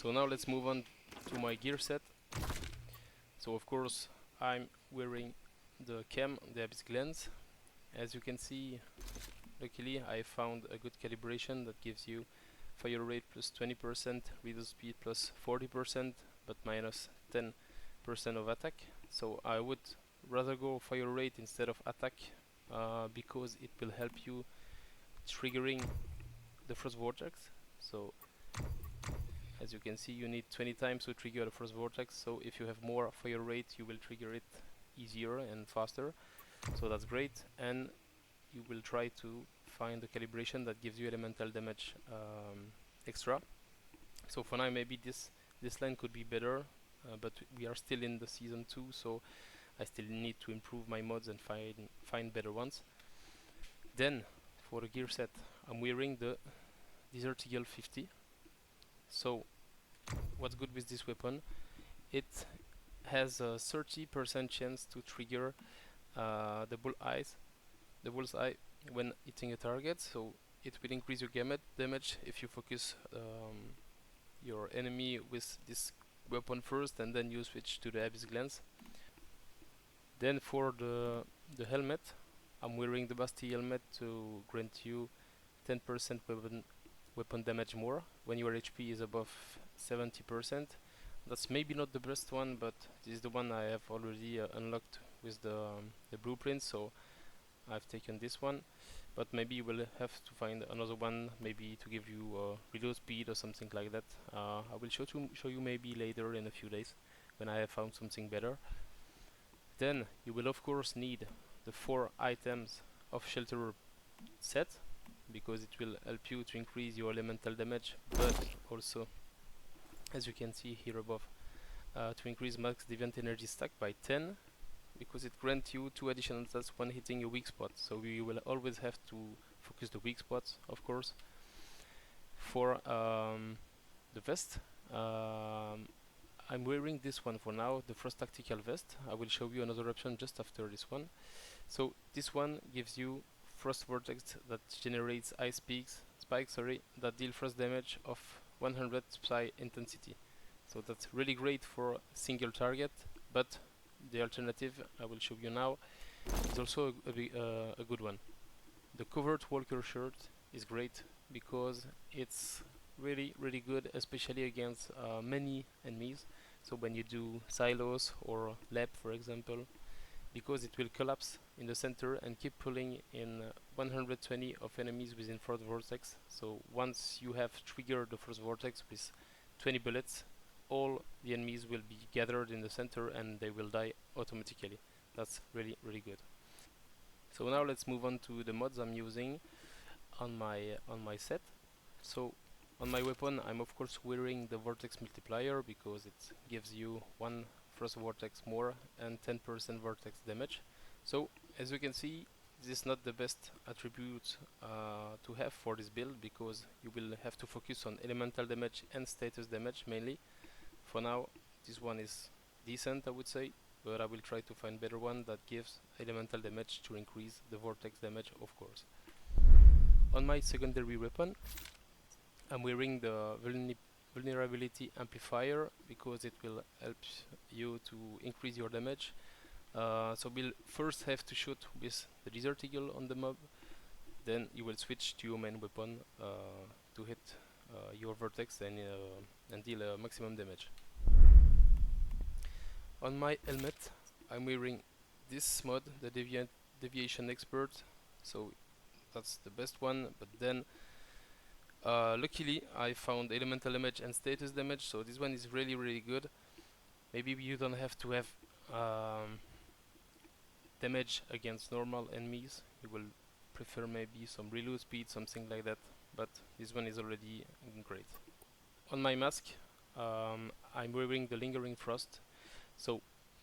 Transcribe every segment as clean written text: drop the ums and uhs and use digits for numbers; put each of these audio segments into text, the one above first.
So now let's move on to my gear set. So of course I'm wearing the cam, the Abyssal lens. As you can see, luckily I found a good calibration that gives you fire rate plus 20%, reload speed plus 40%, but minus 10% of attack. So I would rather go fire rate instead of attack, because it will help you triggering the first vortex. So as you can see, you need 20 times to trigger the first vortex, so if you have more fire rate you will trigger it easier and faster, so that's great. And you will try to find the calibration that gives you elemental damage extra. So for now maybe this line could be better, but we are still in the season 2, so I still need to improve my mods and find better ones. Then for the gear set, I'm wearing the Desert Eagle 50. So what's good with this weapon? It has a 30% chance to trigger the bullseye when hitting a target. So it will increase your damage if you focus your enemy with this weapon first, and then you switch to the Abyssal lens. Then for the helmet, I'm wearing the Bastille helmet to grant you 10% weapon damage more when your HP is above 70%. That's maybe not the best one, but this is the one I have already unlocked with the blueprint, so I've taken this one. But maybe you will have to find another one, maybe to give you reload speed or something like that. I will show you maybe later in a few days when I have found something better. Then you will of course need the 4 items of shelter set, because it will help you to increase your elemental damage, but also, as you can see here above, to increase max deviant energy stack by 10, because it grants you 2 additional stats when hitting a weak spot, so you will always have to focus the weak spots, of course. For the vest, I'm wearing this one for now, the Frost Tactical Vest. I will show you another option just after this one. So this one gives you Frost Vortex that generates ice spikes that deal frost damage of 100 psi intensity. So that's really great for single target, but the alternative I will show you now is also a good one. The Covert Walker shirt is great because it's really good, especially against many enemies. So when you do silos or lab, for example, because it will collapse in the center and keep pulling in 120 of enemies within first vortex. So once you have triggered the first vortex with 20 bullets, all the enemies will be gathered in the center and they will die automatically. That's really good. So now let's move on to the mods I'm using on my set. So on my weapon I'm of course wearing the Vortex multiplier because it gives you 1 Frost Vortex more and 10% Vortex damage. So as you can see, this is not the best attribute to have for this build, because you will have to focus on elemental damage and status damage mainly. For now this one is decent, I would say, but I will try to find better one that gives elemental damage to increase the Vortex damage, of course. On my secondary weapon I'm wearing the vulnerability amplifier because it will help you to increase your damage. So we'll first have to shoot with the Desert Eagle on the mob, then you will switch to your main weapon to hit your Vortex and deal maximum damage. On my helmet I'm wearing this mod, the Deviation Expert, so that's the best one, but then luckily I found elemental damage and status damage, so this one is really good. Maybe you don't have to have damage against normal enemies, you will prefer maybe some reload speed, something like that, but this one is already great. On my mask I'm wearing the Lingering Frost, so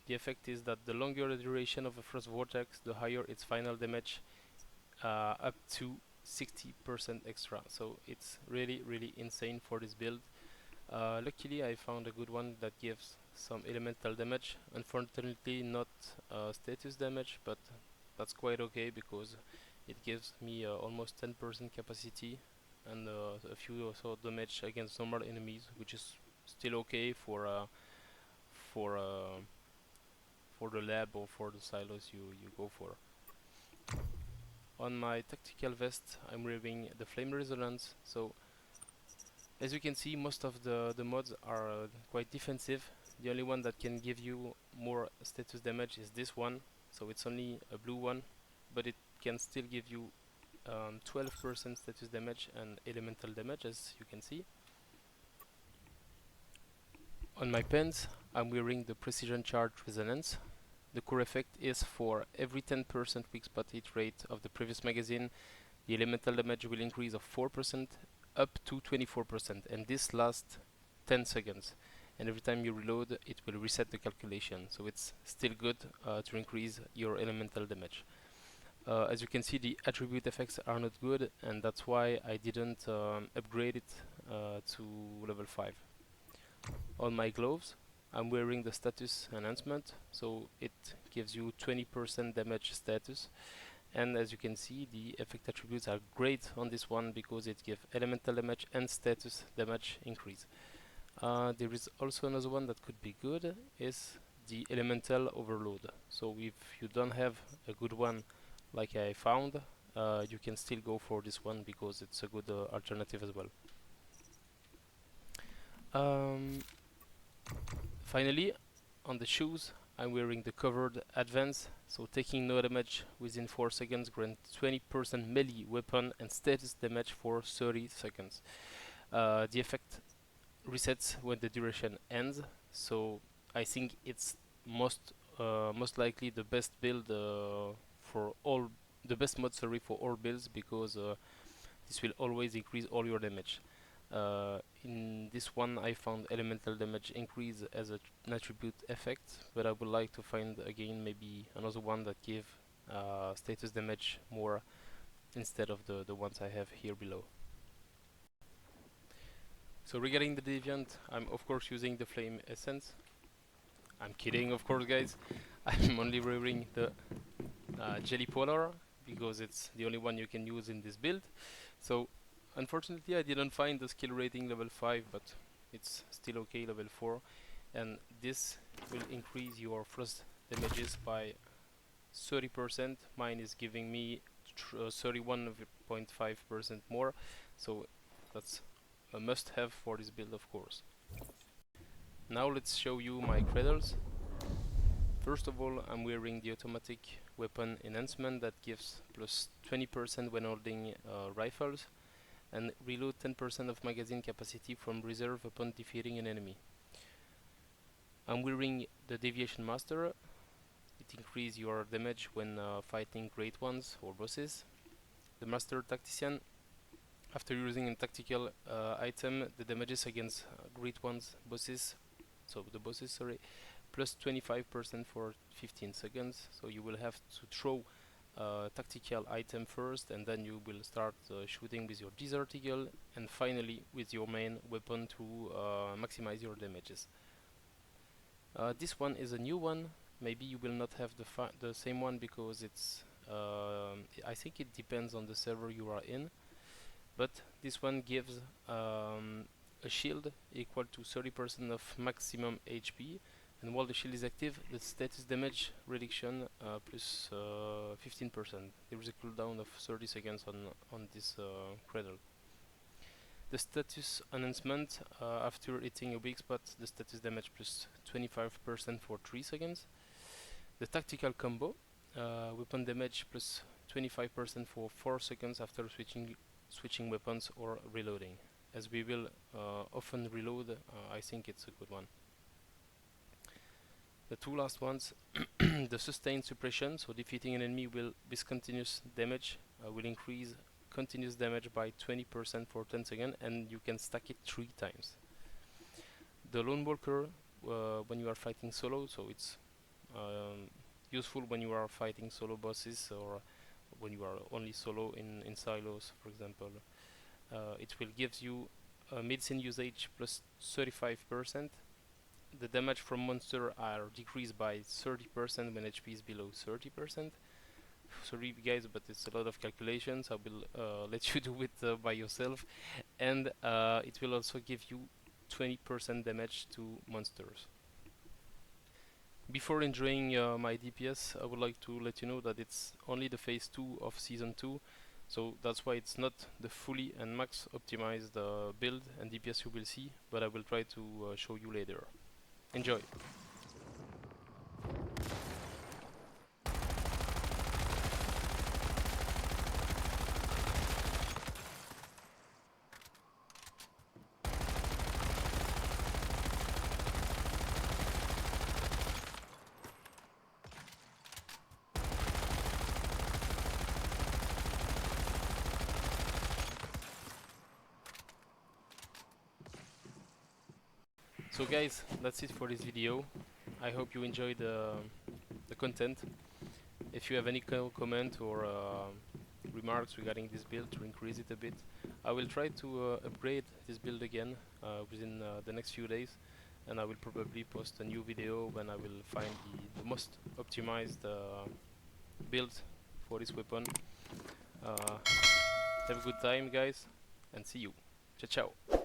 the effect is that the longer the duration of a Frost Vortex, the higher its final damage, up to 60% extra, so it's really insane for this build. Luckily I found a good one that gives some elemental damage, unfortunately not status damage, but that's quite okay because it gives me almost 10% capacity and a few also damage against normal enemies, which is still okay for uh, for the lab or for the silos you go for. On my tactical vest, I'm wearing the flame resonance. So as you can see, most of the mods are quite defensive. The only one that can give you more status damage is this one. So it's only a blue one, but it can still give you 12% status damage and elemental damage, as you can see. On my pens, I'm wearing the precision charge resonance. The core effect is for every 10% weak spot hit rate of the previous magazine, the elemental damage will increase of 4% up to 24%, and this lasts 10 seconds. And every time you reload, it will reset the calculation. So it's still good to increase your elemental damage. As you can see, the attribute effects are not good, and that's why I didn't upgrade it to level 5. On my gloves, I'm wearing the status enhancement, so it gives you 20% damage status. And as you can see, the effect attributes are great on this one because it gives elemental damage and status damage increase. There is also another one that could be good, is the elemental overload. So if you don't have a good one like I found, you can still go for this one because it's a good alternative as well. Finally, on the shoes, I'm wearing the covered advance, so taking no damage within 4 seconds grants 20% melee weapon and status damage for 30 seconds. The effect resets when the duration ends, so I think it's most likely the best build for all the best mod, sorry, for all builds, because this will always increase all your damage. In this one I found elemental damage increase as an attribute effect, but I would like to find again maybe another one that give status damage more instead of the ones I have here below. So regarding the Deviant, I'm of course using the Flame Essence. I'm kidding, of course, guys. I'm only wearing the Jelly Polar because it's the only one you can use in this build. So unfortunately I didn't find the skill rating level 5, but it's still okay, level 4. And this will increase your frost damages by 30%. Mine is giving me 31.5% more, so that's a must have for this build, of course. Now let's show you my cradles. First of all, I'm wearing the automatic weapon enhancement that gives plus 20% when holding rifles, and reload 10% of magazine capacity from reserve upon defeating an enemy. I'm wearing the Deviation Master. It increases your damage when fighting great ones or bosses. The Master Tactician. After using a tactical item, the damages against great ones, bosses, plus 25% for 15 seconds. So you will have to throw tactical item first, and then you will start shooting with your Desert Eagle, and finally with your main weapon to maximize your damages. This one is a new one. Maybe you will not have the same one because it's I think it depends on the server you are in, but this one gives a shield equal to 30% of maximum HP, and while the shield is active, the status damage reduction plus 15%. There is a cooldown of 30 seconds on this cradle. The status enhancement, after hitting a weak spot, the status damage plus 25% for 3 seconds. The tactical combo, weapon damage plus 25% for 4 seconds after switching weapons or reloading. As we will often reload, I think it's a good one. The two last ones, the sustained suppression, so defeating an enemy with continuous damage will increase continuous damage by 20% for 10 seconds, and you can stack it 3 times. The Lone Walker, when you are fighting solo, so it's useful when you are fighting solo bosses or when you are only solo in silos, for example. It will give you medicine usage plus 35%. The damage from monster are decreased by 30% when HP is below 30%. Sorry guys, but it's a lot of calculations. I will let you do it by yourself. And it will also give you 20% damage to monsters. Before enjoying my DPS, I would like to let you know that it's only the phase 2 of season 2, so that's why it's not the fully and max optimized build and DPS you will see, but I will try to show you later. Enjoy! So guys, that's it for this video. I hope you enjoyed the content. If you have any comment or remarks regarding this build to increase it a bit, I will try to upgrade this build again within the next few days, and I will probably post a new video when I will find the most optimized build for this weapon. Have a good time guys, and see you. Ciao ciao.